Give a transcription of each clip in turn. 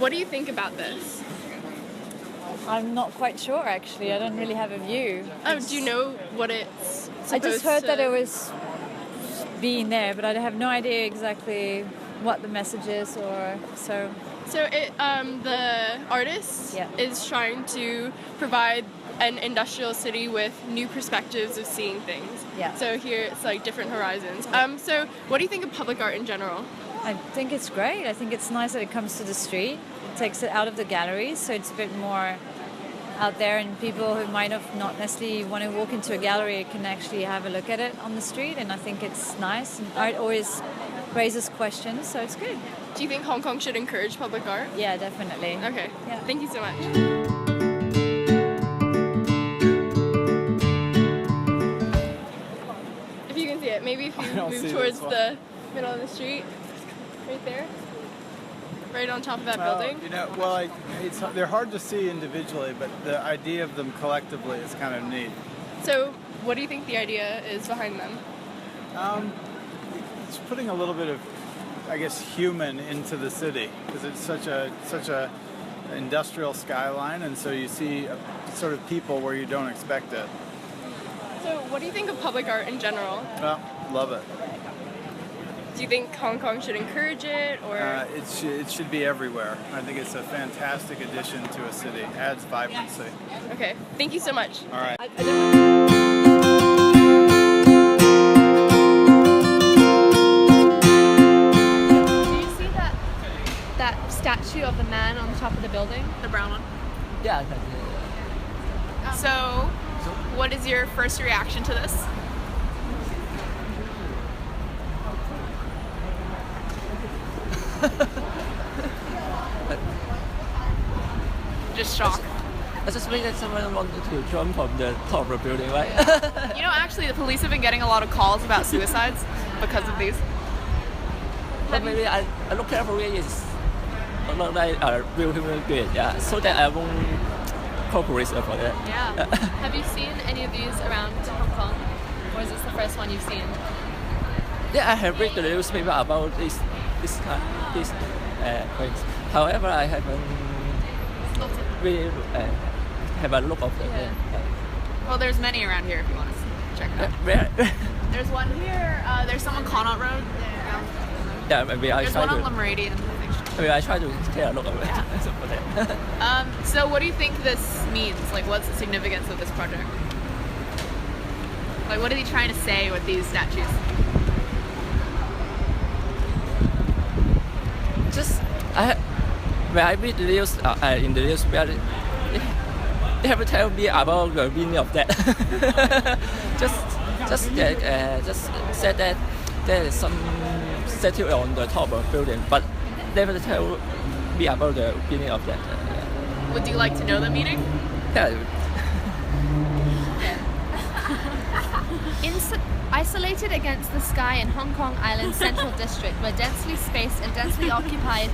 what do you think about this? I'm not quite sure, actually. I don't really have a view. Oh, do you know what it's supposed I just heard to... that it was being there, but I have no idea exactly what the message is or so. So the artist is trying to provide an industrial city with new perspectives of seeing things. Yeah. So here it's like different horizons. So what do you think of public art in general? I think it's great. I think it's nice that it comes to the street. It takes it out of the galleries, so it's a bit more out there, and people who might have not necessarily want to walk into a gallery can actually have a look at it on the street, and I think it's nice. And art always raises questions, so it's good. Do you think Hong Kong should encourage public art? Yeah, definitely. Okay. Yeah. Thank you so much. If you can see it, maybe if you move towards the middle of the street, right there, right on top of that building. They're hard to see individually, but the idea of them collectively is kind of neat. So, what do you think the idea is behind them? It's putting a little bit of, I guess, human into the city, because it's such a industrial skyline, and so you see sort of people where you don't expect it. So, what do you think of public art in general? Well, love it. Do you think Hong Kong should encourage it, or? It should be everywhere. I think it's a fantastic addition to a city. Adds vibrancy. Okay, thank you so much. All right. Do you see that statue of the man on the top of the building, the brown one? Yeah, I can see it. So, what is your first reaction to this? Just shock. I just think that someone wanted to jump from the top of the building, right? You know, actually, the police have been getting a lot of calls about suicides because of these. But maybe I look carefully, it's not like a real human being, yeah, so that I won't cooperate for that. Yeah. Have you seen any of these around Hong Kong? Or is this the first one you've seen? Yeah, I have read the newspaper about these things. However, I haven't really have a look of them. Yeah. Well, there's many around here if you want to check it out. Where? There's one here. There's some on Connaught Road. Yeah, maybe I There's try one to. on Meridian. Maybe I try to take a look of it. Yeah. So what do you think this means? Like, what's the significance of this project? Like, what is he trying to say with these statues? When I read the news in the news, they have to tell me about the meaning of that. just said that there is some statue on the top of the building, but never tell me about the meaning of that. Would you like to know the meaning? Yeah. Isolated against the sky in Hong Kong Island's central district, where densely spaced and densely occupied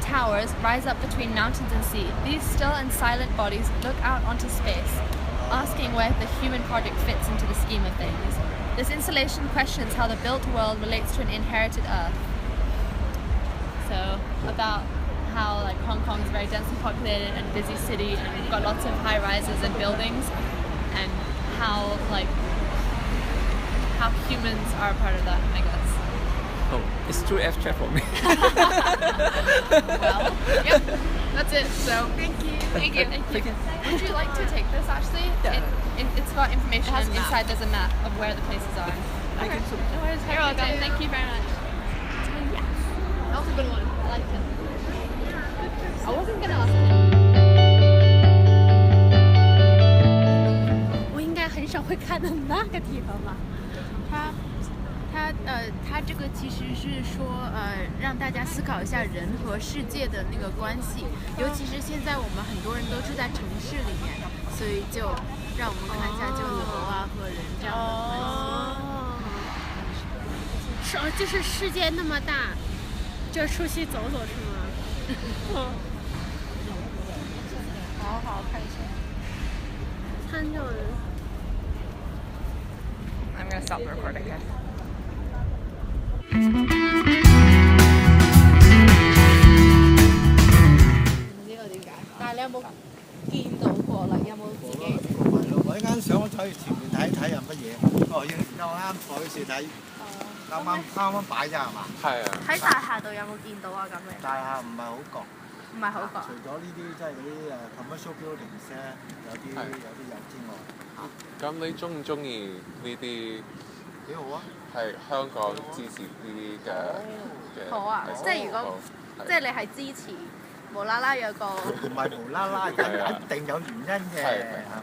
towers rise up between mountains and sea, these still and silent bodies look out onto space, asking where the human project fits into the scheme of things. This installation questions how the built world relates to an inherited Earth. So, about how like Hong Kong is a very densely populated and busy city, and we've got lots of high rises and buildings, and how humans are a part of that, I guess. Oh, it's too abstract for me. Well, yep, that's it. So, thank you. Thank you. Would you like to take this, actually? Yeah. It's got information, It has and a map. inside there's a map of where the places are. Thank you so much. No worries. You're welcome. Thank you very much. That was a good one. I liked it. I wasn't gonna ask it. 我应该很少会看到那个地方吧。它这个其实是说让大家思考一下人和世界的那个关系，尤其是现在我们很多人都住在城市里面，所以就让我们看一下就楼啊和人这样的关系。就是世界那么大，就出去走走是吗？好好看一下。看这种人。I'm gonna stop the recording here. 仔，啱擺咋係嘛？係啊。喺大廈度有冇見到啊？咁樣大廈唔係好覺。唔係好覺。除咗呢啲即係嗰啲commercial buildings 咧，有之外。咁你中唔中意呢啲？幾好啊！係香港支持呢啲嘅。好啊！即係如果即係你係支持無啦啦有個。唔係無啦啦，一定有原因嘅，係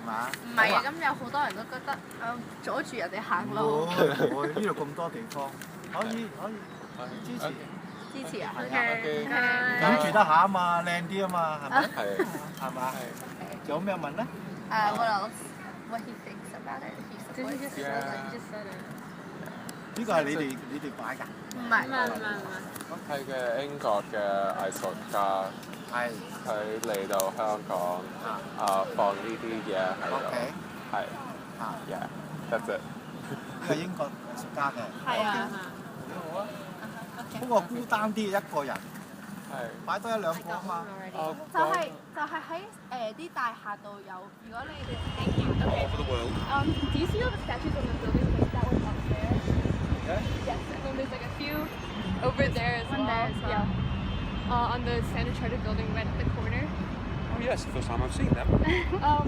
嘛？唔係啊！咁有好多人都覺得阻住人哋行路。我呢度咁多地方，可以支持。支持啊！咁住得下啊嘛，靚啲啊嘛，係咪？係嘛？仲有咩問咧？What else? What he thinks about it? Did he just said it? 呢個係你哋擺㗎？唔係。係嘅，英國嘅藝術家，佢嚟到香港放呢啲嘢喺度，係，yeah，that's it。係英國藝術家嘅。係啊。幾好啊！不過孤單啲，一個人。係。擺多一兩個啊嘛。就係喺啲大廈度有，如果你哋 All over the world. Do you see all the statues on the building that were up there? Yeah? Yes, and then there's like a few over there as well. Yeah. On the Standard Chartered building right at the corner. Oh yes, the first time I've seen them.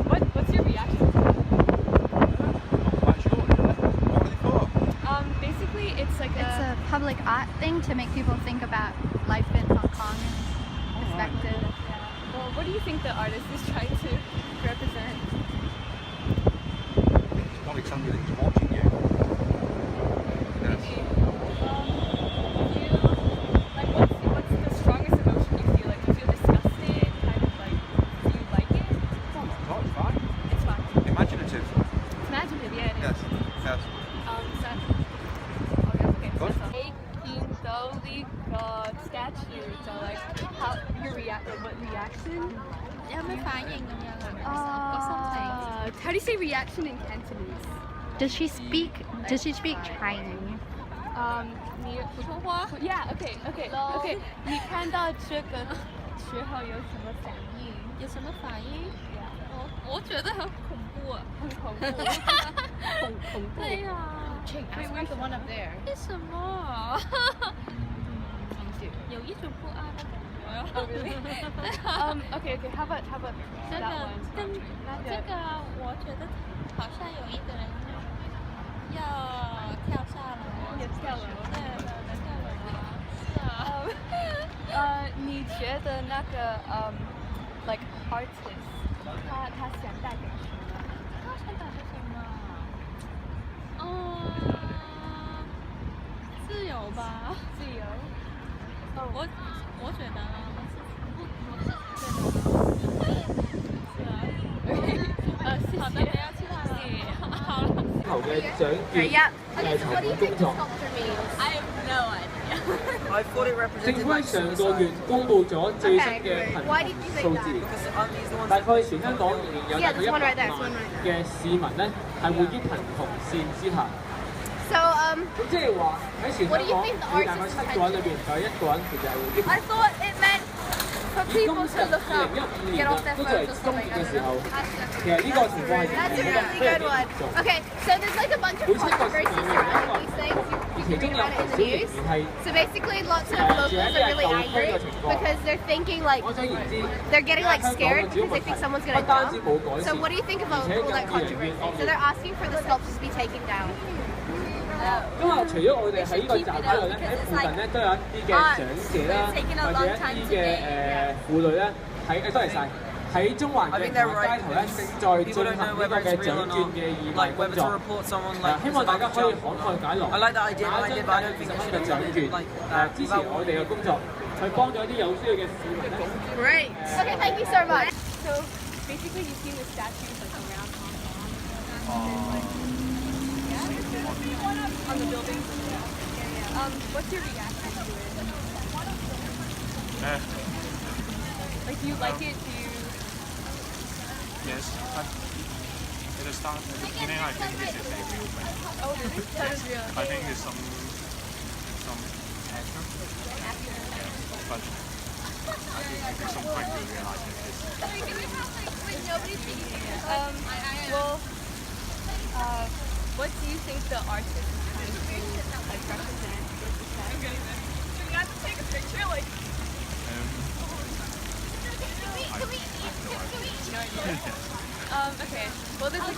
What's your reaction to them? Quite sure, really. What are they for? Basically it's like it's a public art thing to make people think about life in Hong Kong and perspective. Well, what do you think the artist is trying to represent? It's probably somebody that's watching you. Yes. What's the strongest emotion you feel? Like, do you feel disgusted? Kind of like, do you like it? Oh, not it's fine. It's fine. Imaginative. It's imaginative, yeah. It is. Yes. Statue, so like how your what reaction? 有咩反應咁樣啊？個心情。How do you say reaction in Cantonese? Does she speak Chinese? 你普通话 ？Yeah, okay. 你看到这个时候有什么反应？有什么反应？我觉得很恐怖啊，很恐怖。恐怖。对呀。Wait, where's the one up there? 为什么？有一种不安的感觉。Oh really? Okay. How about 这 that 个 one? 跟这个，我觉得好像有一个人要跳下楼。也跳楼。对，跳楼。是啊。你觉得那个like artist，他想代表什么？他想代表什么？自由吧。自由。我觉得好的，不要去他了。好了。頭嘅獎券籌款工作。I have no idea. 政府喺上個月公布咗最新嘅貧窮數字，大概全香港仍然有大概100萬嘅市民咧係活於貧窮線之下。So, 咁即係話喺全香港，你大概7個人裏邊就有1個人其實係活於貧窮。 I thought it meant for 以 people 今 to 日 look up, 2015 年 get 啦， off their 都就係 phones or 終結 something. 嘅時候，其實呢個情況係 That's a really good one. Okay, so there's like a bunch of controversy surrounding these things. You can read about it in the news. So basically, lots of locals are really angry because they're thinking like they're getting like scared because they think someone's gonna jump. So what do you think about all that controversy? So they're asking for the sculptures to be taken down. 因為除咗我哋喺呢個站嗰度咧，喺附近咧都有一啲嘅長者啦，或者一啲嘅婦女咧，喺多謝晒喺中環嘅街頭咧，正在進行呢個嘅獎券嘅義賣工作。希望大家可以慷慨解囊，拿一張價值20蚊嘅獎券，支持我哋嘅工作，去幫咗啲有需要嘅市民咧。Great. Okay, thank you so much. So basically, you've seen the statues like around Hong Kong. On the buildings. What's your reaction to it? Like, do you like it? Do you? Yes. At the start, at the beginning, I think this is a real thing. Oh, really? That is real. I think it's some actor. Yeah. But I think it takes some time to realize that it's. Well, what do you think the artist is like represent or protect? Take a picture, like. Okay. Well, this is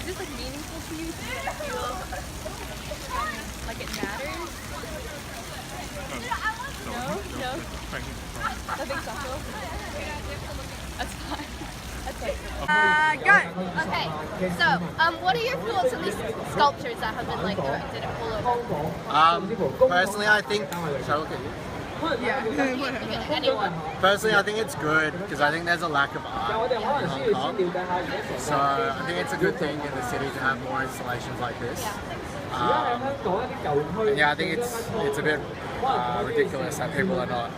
this like meaningful to you? Do you feel like it matters? No. Nothing special. That's fine. Go. Okay. So, what are your thoughts on these sculptures that have been like erected all over? Personally, I think. Personally, I think it's good because I think there's a lack of art in Hong Kong. So I think it's a good thing in the city to have more installations like this. And yeah, I think it's a bit ridiculous that people are not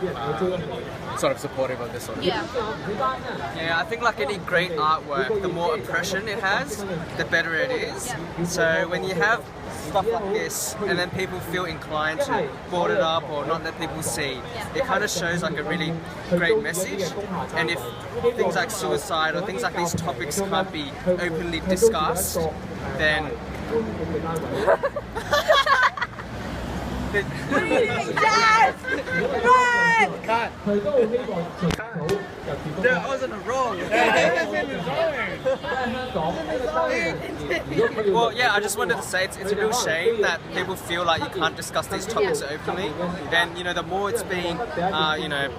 sort of supportive of this sort of thing. Yeah, I think like any great artwork, the more impression it has, the better it is. So when you have stuff like this and then people feel inclined to board it up or not let people see, it kind of shows like a really great message. And if things like suicide or things like these topics can't be openly discussed, then What are you doing, Jazz? Run! Cut! That wasn't a wrong. Well, yeah, I just wanted to say it's a real shame that people feel like you can't discuss these topics openly. Then, you know, the more it's being, you know,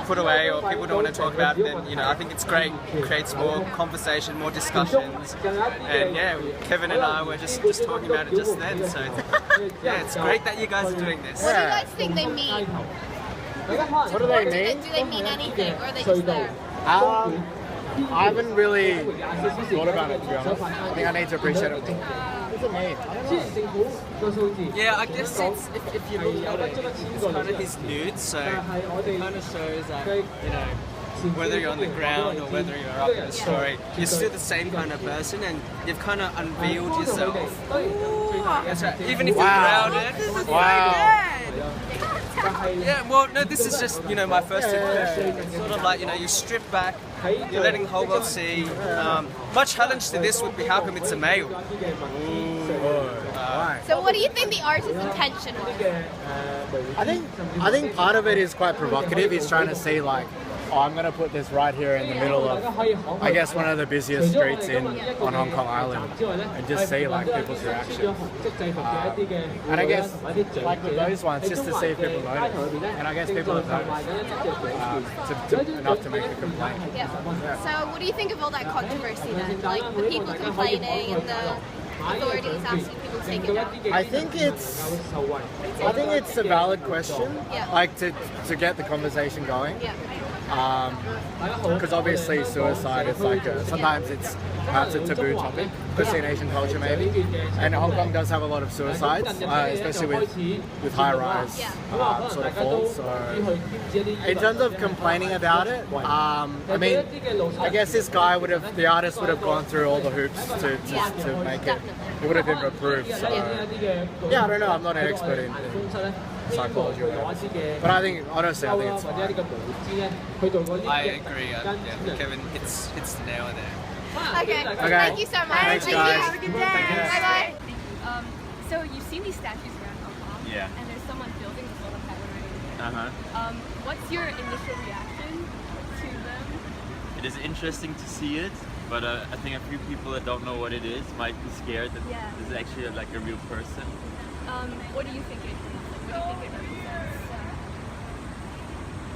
put away or people don't want to talk about it, then, you know, I think it's great. It creates more conversation, more discussions. And yeah, Kevin and I were just talking about it just then. So yeah, it's great that you guys are doing this. What do you guys think they mean? What do they mean? Do they mean anything, or are they just there? I haven't really thought about it, to be honest. I think I need to appreciate it more. What does it mean? Yeah, I guess it's, if you look at it, it's kind of his nude, so it kind of shows that, you know, whether you're on the ground or whether you're up in the story, you're still the same kind of person and you've kind of unveiled yourself. That's right. Even if you're grounded. Wow. Yeah, well, no, this is just, you know, my first impression. It's sort of like, you know, you strip back, you're letting the whole world see. My challenge to this would be how come it's a male? So what do you think the artist's intention was? I think part of it is quite provocative. He's trying to say like, oh, I'm going to put this right here in the middle of, I guess, one of the busiest streets on Hong Kong Island and just see like people's reactions. And I guess like with those ones, just to see if people notice. And I guess people have noticed enough to make a complaint. So what do you think of all that controversy then? Like the people complaining and the authorities asking people to take it down? I think it's a valid question, like to get the conversation going. Because obviously suicide is like sometimes it's perhaps a taboo topic, especially in Asian culture maybe. And Hong Kong does have a lot of suicides, especially with high-rise sort of falls. So in terms of complaining about it, I mean, I guess this guy the artist would have gone through all the hoops to make it. It would have been approved. So yeah, I don't know. I'm not an expert in psychology or whatever. But honestly, I think it's fine. I agree. Yeah, Kevin hits the nail there. Okay. Thank you so much. Thanks, guys. Have a good day. Bye-bye. So you've seen these statues around Hong Kong, and there's someone building the solar power right. What's your initial reaction to them? It is interesting to see it, but I think a few people that don't know what it is might be scared that this is actually like a real person. What do you think it is? What do you think it represents?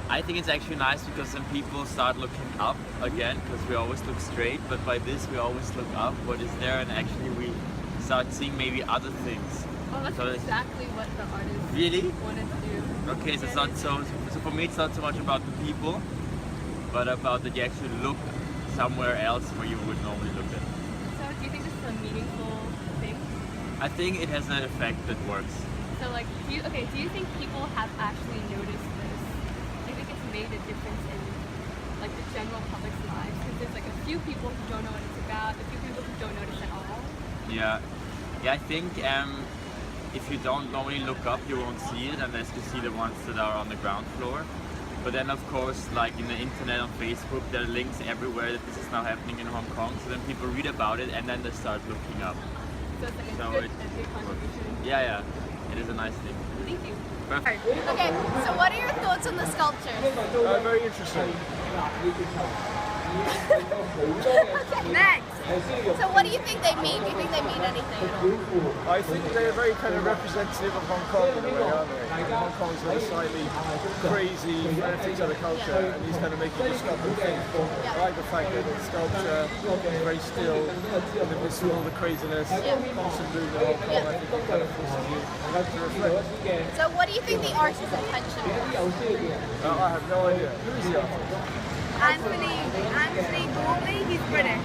I think it's actually nice because then people start looking up again, because we always look straight, but by this we always look up, what is there, and actually we start seeing maybe other things. Oh, that's exactly what the artist wanted to do. Okay, so it's not so for me it's not so much about the people, but about that you actually look somewhere else where you would normally look at. So do you think this is a meaningful thing? I think it has an effect that works. So like, do you think people have actually noticed this? Do you think it's made a difference in like the general public's lives? Because there's like a few people who don't know what it's about, a few people who don't notice at all. Yeah, I think if you don't normally look up, you won't see it unless you see the ones that are on the ground floor. But then of course, like in the internet, on Facebook, there are links everywhere that this is now happening in Hong Kong. So then people read about it and then they start looking up. So it's like So a big contribution. yeah, it is a nice thing. Thank you. Okay, so what are your thoughts on the sculptures? Very interesting. Okay, next. So what do you think they mean? Do you think they mean anything at all? I think they're very kind of representative of Hong Kong in a way, aren't they? Hong Kong's got a slightly crazy, fanatic sort of culture, and he's kind of making a stubborn thing. I like the fact that the sculpture is very still, in the midst of all the craziness, constant movement of Hong Kong. I think it kind of forces you to reflect. So what do you think the artist's intention was? I have no idea. Who is the artist? Anthony Gormley, he's British.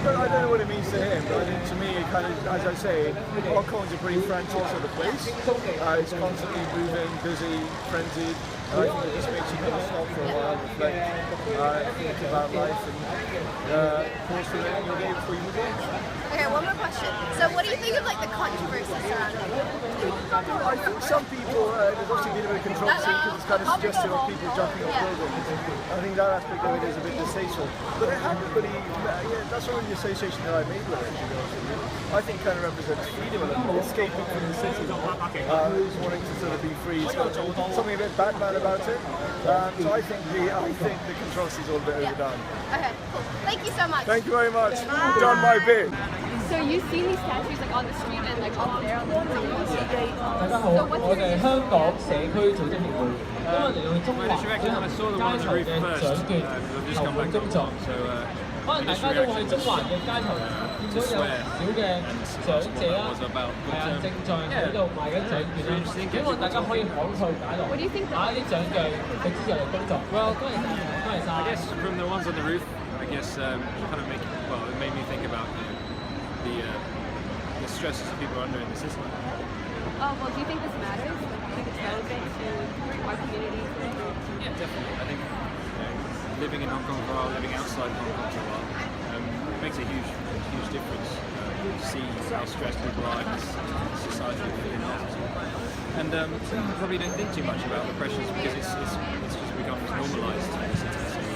But I don't know what it means to him, but I think to me, it kind of, as I say, Hong Kong's a pretty frantic sort of place. It's constantly moving, busy, frenzied. And I think it just makes you kind of stop for a while, reflect, think about life, and pause for a minute in your day before you move on. Okay, one more question. So what do you think of like the controversy surrounding it? I think some people, there's obviously been a bit of controversy because it's kind of suggestive of people jumping off buildings. I think that aspect of it is a bit distasteful. But I haven't really, that's not really the association that I made with it, to be honest with you. I think it kind of represents freedom a little bit, escaping from the city, wanting to sort of be free. It's got something a bit Batman about it. So I think the controversy is all a bit overdone. Okay, cool. Thank you so much. Thank you very much. You've done my bit. So you see these statues like on the street and like up there on the street. 大家好，我哋係香港社區組織協會，今日嚟到中環舉行街頭嘅獎券投款工作。可能大家都會去中環嘅街頭見到有少嘅長者啦，正在喺度賣緊獎券啦。希望大家可以慷慨解囊，買一啲獎券去支持我哋工作。多謝晒。I guess from the ones on the roof, I guess kind of it made me think about the stresses that people are under in the system. Oh, well, do you think this matters? Do you think it's relevant to our community? Yeah, definitely. I think living in Hong Kong for a while, living outside Hong Kong for a while, makes a huge difference. You see how stressed people are in this society we live in. And probably don't think too much about the pressures because it's just become normalised in the city.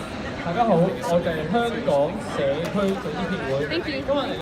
大家好，我哋係香港社區組織協會。今日